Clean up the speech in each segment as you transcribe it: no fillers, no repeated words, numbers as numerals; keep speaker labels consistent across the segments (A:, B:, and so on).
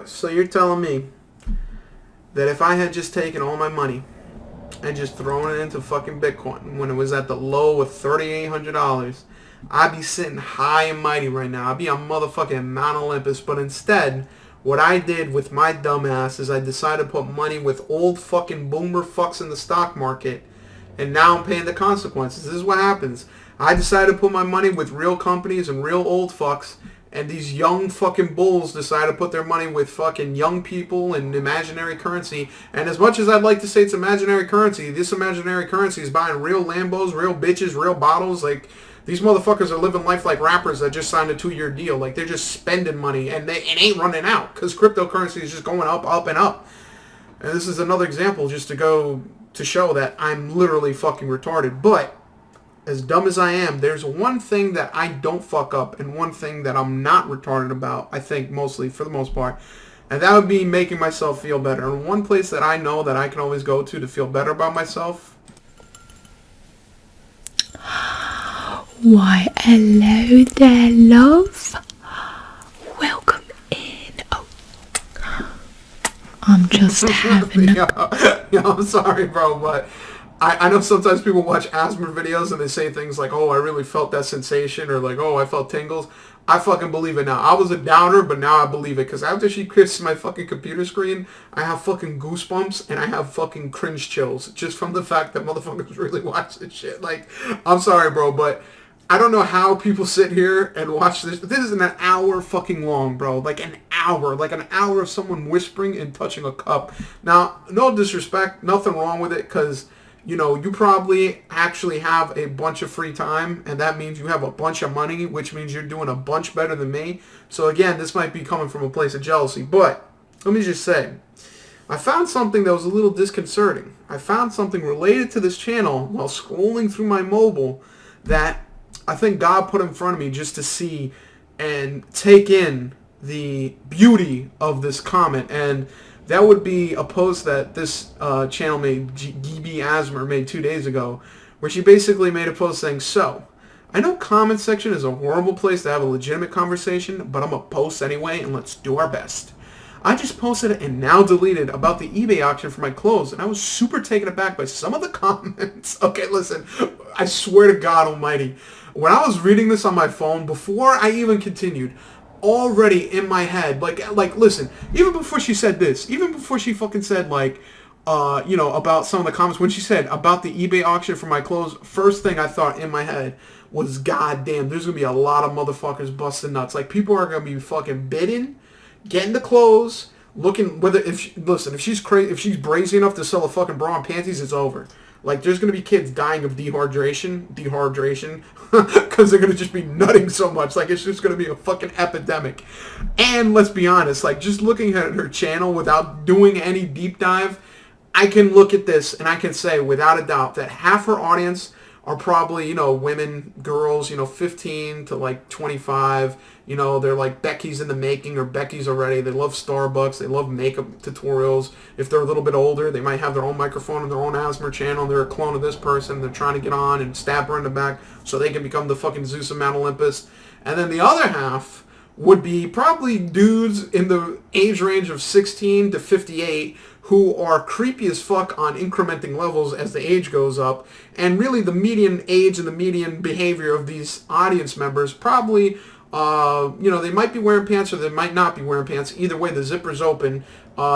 A: So you're telling me that if I had just taken all my money and just thrown it into fucking Bitcoin when it was at the low of $3,800, I'd be sitting high and mighty right now. I'd be on motherfucking Mount Olympus. But instead, what I did with my dumb ass is I decided to put money with old fucking boomer fucks in the stock market, and now I'm paying the consequences. This is what happens. I decided to put my money with real companies and real old fucks, and these young fucking bulls decide to put their money with fucking young people and imaginary currency. And as much as I'd like to say it's imaginary currency, this imaginary currency is buying real Lambos, real bitches, real bottles. Like, these motherfuckers are living life like rappers that just signed a 2-year deal. Like, they're just spending money, and it ain't running out, because cryptocurrency is just going up, up, and up. And this is another example just to go to show that I'm literally fucking retarded. But as dumb as I am, there's one thing that I don't fuck up and one thing that I'm not retarded about, I think, mostly, for the most part. And that would be making myself feel better. And one place that I know that I can always go to feel better about myself.
B: Why, hello there, love. Welcome in. Oh, I'm just having a...
A: Yo, I'm sorry, bro, but I know sometimes people watch asthma videos and they say things like, oh, I really felt that sensation, or like, oh, I felt tingles. I fucking believe it now. I was a doubter, but now I believe it, because after she kissed my fucking computer screen, I have fucking goosebumps and I have fucking cringe chills just from the fact that motherfuckers really watch this shit. Like, I'm sorry, bro, but I don't know how people sit here and watch this. This is an hour fucking long, bro. Like an hour of someone whispering and touching a cup. Now, no disrespect, nothing wrong with it, because, you know, you probably actually have a bunch of free time, and that means you have a bunch of money, which means you're doing a bunch better than me. So again, this might be coming from a place of jealousy, but let me just say, I found something that was a little disconcerting. I found something related to this channel while scrolling through my mobile that I think God put in front of me just to see and take in the beauty of this comment. And that would be a post that this channel made, GB Asmer made 2 days ago, where she basically made a post saying, so, I know comment section is a horrible place to have a legitimate conversation, but I'm going to post anyway, and let's do our best. I just posted and now deleted about the eBay auction for my clothes, and I was super taken aback by some of the comments. Okay, listen, I swear to God almighty, when I was reading this on my phone, before I even continued, already in my head, like, listen, even before she said this, even before she fucking said, like, you know, about some of the comments, when she said about the eBay auction for my clothes, first thing I thought in my head was, God damn, there's gonna be a lot of motherfuckers busting nuts. Like, people are gonna be fucking bidding, getting the clothes, looking, if she's crazy, if she's brazy enough to sell a fucking bra and panties, it's over. Like, there's going to be kids dying of dehydration, because they're going to just be nutting so much. Like, it's just going to be a fucking epidemic. And let's be honest, like, just looking at her channel without doing any deep dive, I can look at this and I can say without a doubt that half her audience are probably, you know, women, girls, you know, 15 to like 25. You know, they're like Becky's in the making or Becky's already. They love Starbucks. They love makeup tutorials. If they're a little bit older, they might have their own microphone and their own Asmer channel. They're a clone of this person. They're trying to get on and stab her in the back so they can become the fucking Zeus of Mount Olympus. And then the other half would be probably dudes in the age range of 16 to 58 who are creepy as fuck on incrementing levels as the age goes up. And really the median age and the median behavior of these audience members probably, you know, they might be wearing pants or they might not be wearing pants. Either way, the zipper's open.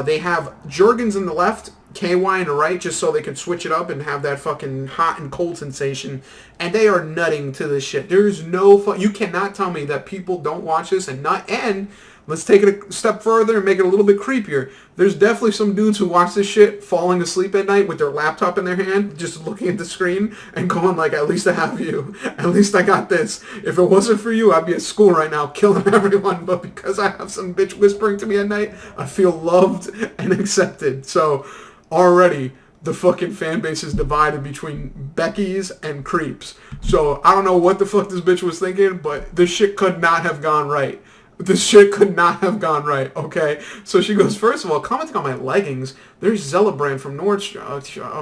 A: They have Jergens in the left, KY in the right, just so they can switch it up and have that fucking hot and cold sensation. And they are nutting to this shit. There's no you cannot tell me that people don't watch this and nut. And let's take it a step further and make it a little bit creepier. There's definitely some dudes who watch this shit falling asleep at night with their laptop in their hand, just looking at the screen and going like, at least I have you. At least I got this. If it wasn't for you, I'd be at school right now killing everyone. But because I have some bitch whispering to me at night, I feel loved and accepted. So already the fucking fan base is divided between Becky's and creeps. So I don't know what the fuck this bitch was thinking, but this shit could not have gone right. This shit could not have gone right, okay? So she goes, first of all, commenting on my leggings, there's Zella brand from Nordstrom.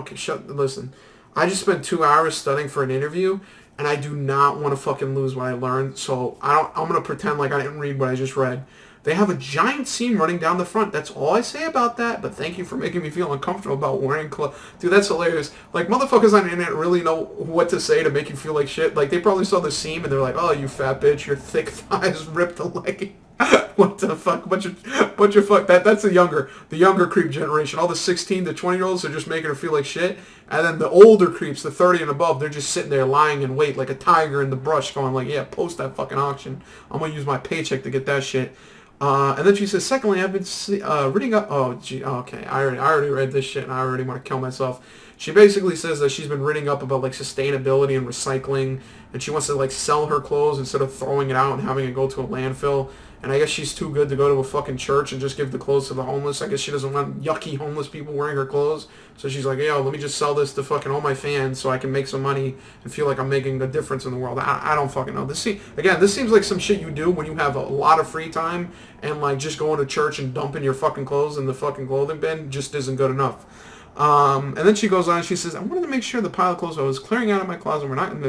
A: Okay, listen. I just spent 2 hours studying for an interview, and I do not want to fucking lose what I learned, so I'm going to pretend like I didn't read what I just read. They have a giant seam running down the front. That's all I say about that, but thank you for making me feel uncomfortable about wearing clothes. Dude, that's hilarious. Like, motherfuckers on the internet really know what to say to make you feel like shit. Like, they probably saw the seam and they're like, oh, you fat bitch, your thick thighs ripped the legging. What the fuck? Bunch of fuck. That's the younger creep generation. All the 16 to 20-year-olds are just making her feel like shit. And then the older creeps, the 30 and above, they're just sitting there lying in wait like a tiger in the brush going like, yeah, post that fucking auction. I'm going to use my paycheck to get that shit. And then she says, secondly, I've been reading up... Oh, gee, okay. I already read this shit and I already want to kill myself. She basically says that she's been reading up about, like, sustainability and recycling, and she wants to, like, sell her clothes instead of throwing it out and having it go to a landfill. And I guess she's too good to go to a fucking church and just give the clothes to the homeless. I guess she doesn't want yucky homeless people wearing her clothes. So she's like, yo, let me just sell this to fucking all my fans so I can make some money and feel like I'm making a difference in the world. I don't fucking know. This seems like some shit you do when you have a lot of free time, and, like, just going to church and dumping your fucking clothes in the fucking clothing bin just isn't good enough. And then she goes on and she says, I wanted to make sure the pile of clothes I was clearing out of my closet were not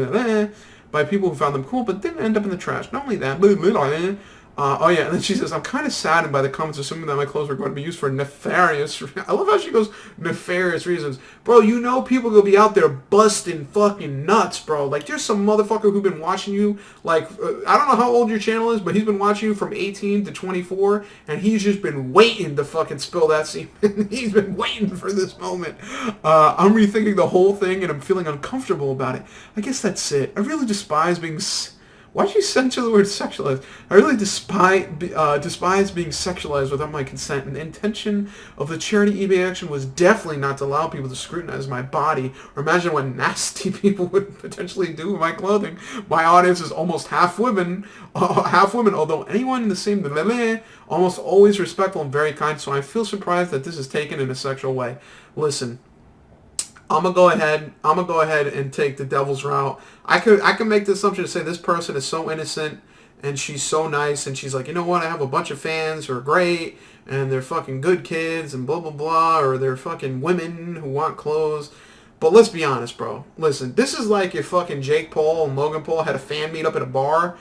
A: by people who found them cool, but didn't end up in the trash. Not only that, oh yeah, and then she says, I'm kind of saddened by the comments assuming that my clothes are going to be used for nefarious... I love how she goes, nefarious reasons. Bro, you know people will be out there busting fucking nuts, bro. Like, there's some motherfucker who's been watching you, like, I don't know how old your channel is, but he's been watching you from 18 to 24, and he's just been waiting to fucking spill that semen. He's been waiting for this moment. I'm rethinking the whole thing, and I'm feeling uncomfortable about it. I guess that's it. I really despise being... Why'd you censor the word sexualized? I really despise being sexualized without my consent, and the intention of the charity eBay action was definitely not to allow people to scrutinize my body or imagine what nasty people would potentially do with my clothing. My audience is almost half women, although anyone in the same almost always respectful and very kind, so I feel surprised that this is taken in a sexual way. Listen, I'm gonna go ahead and take the devil's route. I could make the assumption to say this person is so innocent and she's so nice and she's like, you know what, I have a bunch of fans who are great and they're fucking good kids and blah blah blah, or they're fucking women who want clothes. But let's be honest, bro. Listen, this is like if fucking Jake Paul and Logan Paul had a fan meet up at a bar,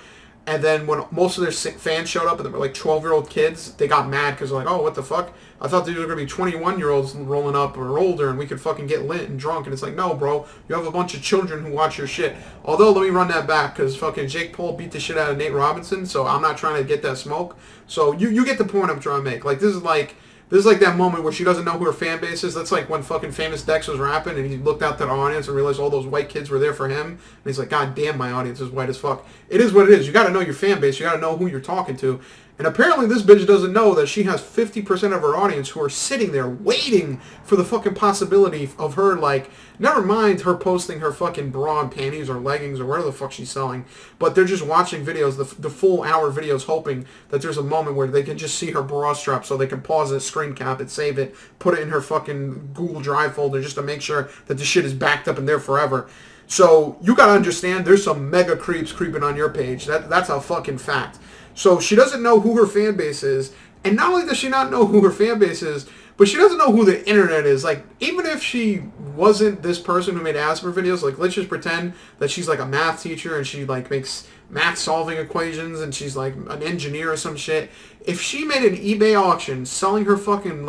A: and then when most of their fans showed up and they were like 12-year-old kids, they got mad because they're like, oh, what the fuck? I thought these were going to be 21-year-olds rolling up or older and we could fucking get lit and drunk. And it's like, no, bro, you have a bunch of children who watch your shit. Although, let me run that back because fucking Jake Paul beat the shit out of Nate Robinson, so I'm not trying to get that smoke. So you get the point I'm trying to make. Like, this is like that moment where she doesn't know who her fan base is. That's like when fucking Famous Dex was rapping and he looked out to the audience and realized all those white kids were there for him. And he's like, God damn, my audience is white as fuck. It is what it is. You got to know your fan base. You got to know who you're talking to. And apparently this bitch doesn't know that she has 50% of her audience who are sitting there waiting for the fucking possibility of her, like, never mind her posting her fucking bra and panties or leggings or whatever the fuck she's selling, but they're just watching videos, the full hour videos, hoping that there's a moment where they can just see her bra strap so they can pause it, screen cap it, save it, put it in her fucking Google Drive folder just to make sure that the shit is backed up and there forever. So you gotta understand there's some mega creeps creeping on your page. That's a fucking fact. So she doesn't know who her fan base is. And not only does she not know who her fan base is, but she doesn't know who the internet is. Like, even if she wasn't this person who made ASMR videos, like, let's just pretend that she's, like, a math teacher and she, like, makes math solving equations and she's, like, an engineer or some shit. If she made an eBay auction selling her fucking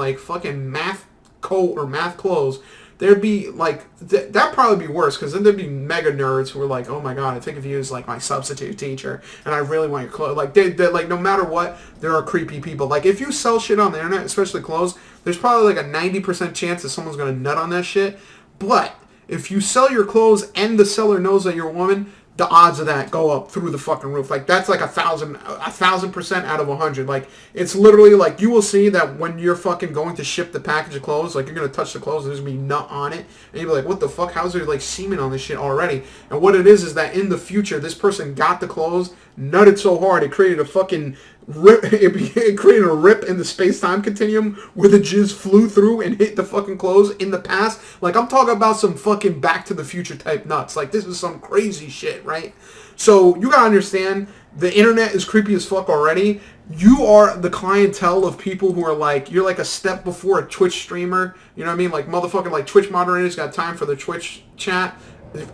A: math coat or math clothes, there'd be, like, that'd probably be worse, because then there'd be mega nerds who were like, oh my god, I think of you as, like, my substitute teacher, and I really want your clothes. Like, they're like, no matter what, there are creepy people. Like, if you sell shit on the internet, especially clothes, there's probably, like, a 90% chance that someone's going to nut on that shit. But if you sell your clothes and the seller knows that you're a woman, the odds of that go up through the fucking roof. Like, that's like 1,000% out of 100. Like, it's literally like, you will see that when you're fucking going to ship the package of clothes, like, you're going to touch the clothes and there's going to be nut on it. And you'll be like, what the fuck? How's there, like, semen on this shit already? And what it is that in the future, this person got the clothes, nutted so hard, it created a fucking rip. It created a rip in the space-time continuum where the jizz flew through and hit the fucking clothes in the past. Like, I'm talking about some fucking Back to the Future type nuts. Like, this is some crazy shit, right? So you gotta understand, the internet is creepy as fuck already. You are the clientele of people who are like, you're like a step before a Twitch streamer. You know what I mean? Like, motherfucking, like, Twitch moderators got time for the Twitch chat.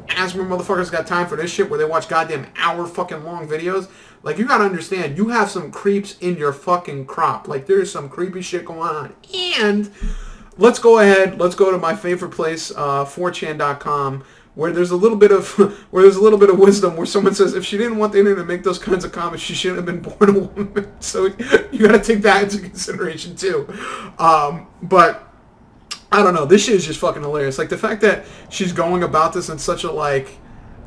A: Asthma motherfuckers got time for this shit where they watch goddamn hour fucking long videos. Like, you gotta understand, you have some creeps in your fucking crop. Like, there's some creepy shit going on. And let's go ahead. Let's go to my favorite place, 4chan.com, where there's a little bit of wisdom. Where someone says if she didn't want the internet to make those kinds of comments, she shouldn't have been born a woman. So you got to take that into consideration too. But I don't know. This shit is just fucking hilarious. Like, the fact that she's going about this in such a, like,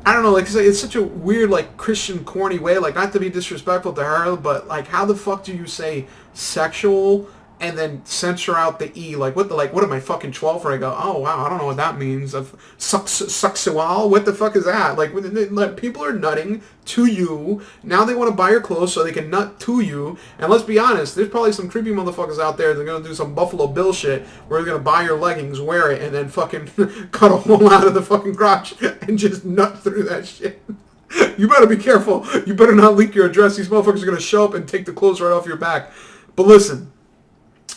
A: I don't know, like, it's such a weird, like, Christian corny way. Like, not to be disrespectful to her, but, like, how the fuck do you say sexual and then censor out the E? Like, what am I, fucking 12? Where I go, oh, wow, I don't know what that means. Sexual? What the fuck is that? Like, people are nutting to you. Now they want to buy your clothes so they can nut to you. And let's be honest, there's probably some creepy motherfuckers out there that are going to do some Buffalo Bill shit where they're going to buy your leggings, wear it, and then fucking cut a hole out of the fucking crotch and just nut through that shit. You better be careful. You better not leak your address. These motherfuckers are going to show up and take the clothes right off your back. But listen,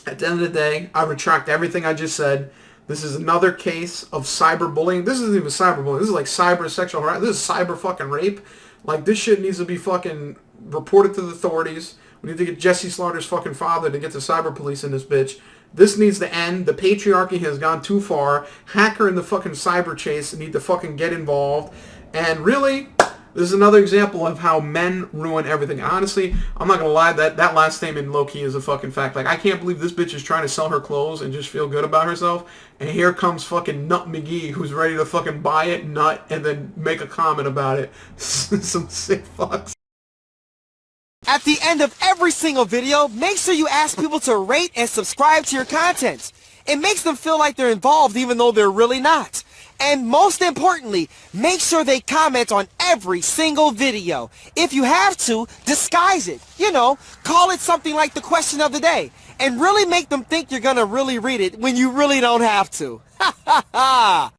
A: at the end of the day, I retract everything I just said. This is another case of cyberbullying. This isn't even cyberbullying. This is like cyber sexual harassment. This is cyber fucking rape. Like, this shit needs to be fucking reported to the authorities. We need to get Jesse Slaughter's fucking father to get the cyber police in this bitch. This needs to end. The patriarchy has gone too far. Hacker and the fucking cyber chase need to fucking get involved. And really, this is another example of how men ruin everything. Honestly, I'm not gonna lie, that last statement low-key is a fucking fact. Like, I can't believe this bitch is trying to sell her clothes and just feel good about herself. And here comes fucking Nut McGee, who's ready to fucking buy it, nut, and then make a comment about it. Some sick fucks.
C: At the end of every single video, make sure you ask people to rate and subscribe to your content. It makes them feel like they're involved even though they're really not. And most importantly, make sure they comment on every single video. If you have to, disguise it. You know, call it something like the question of the day. And really make them think you're gonna really read it when you really don't have to. Ha ha ha!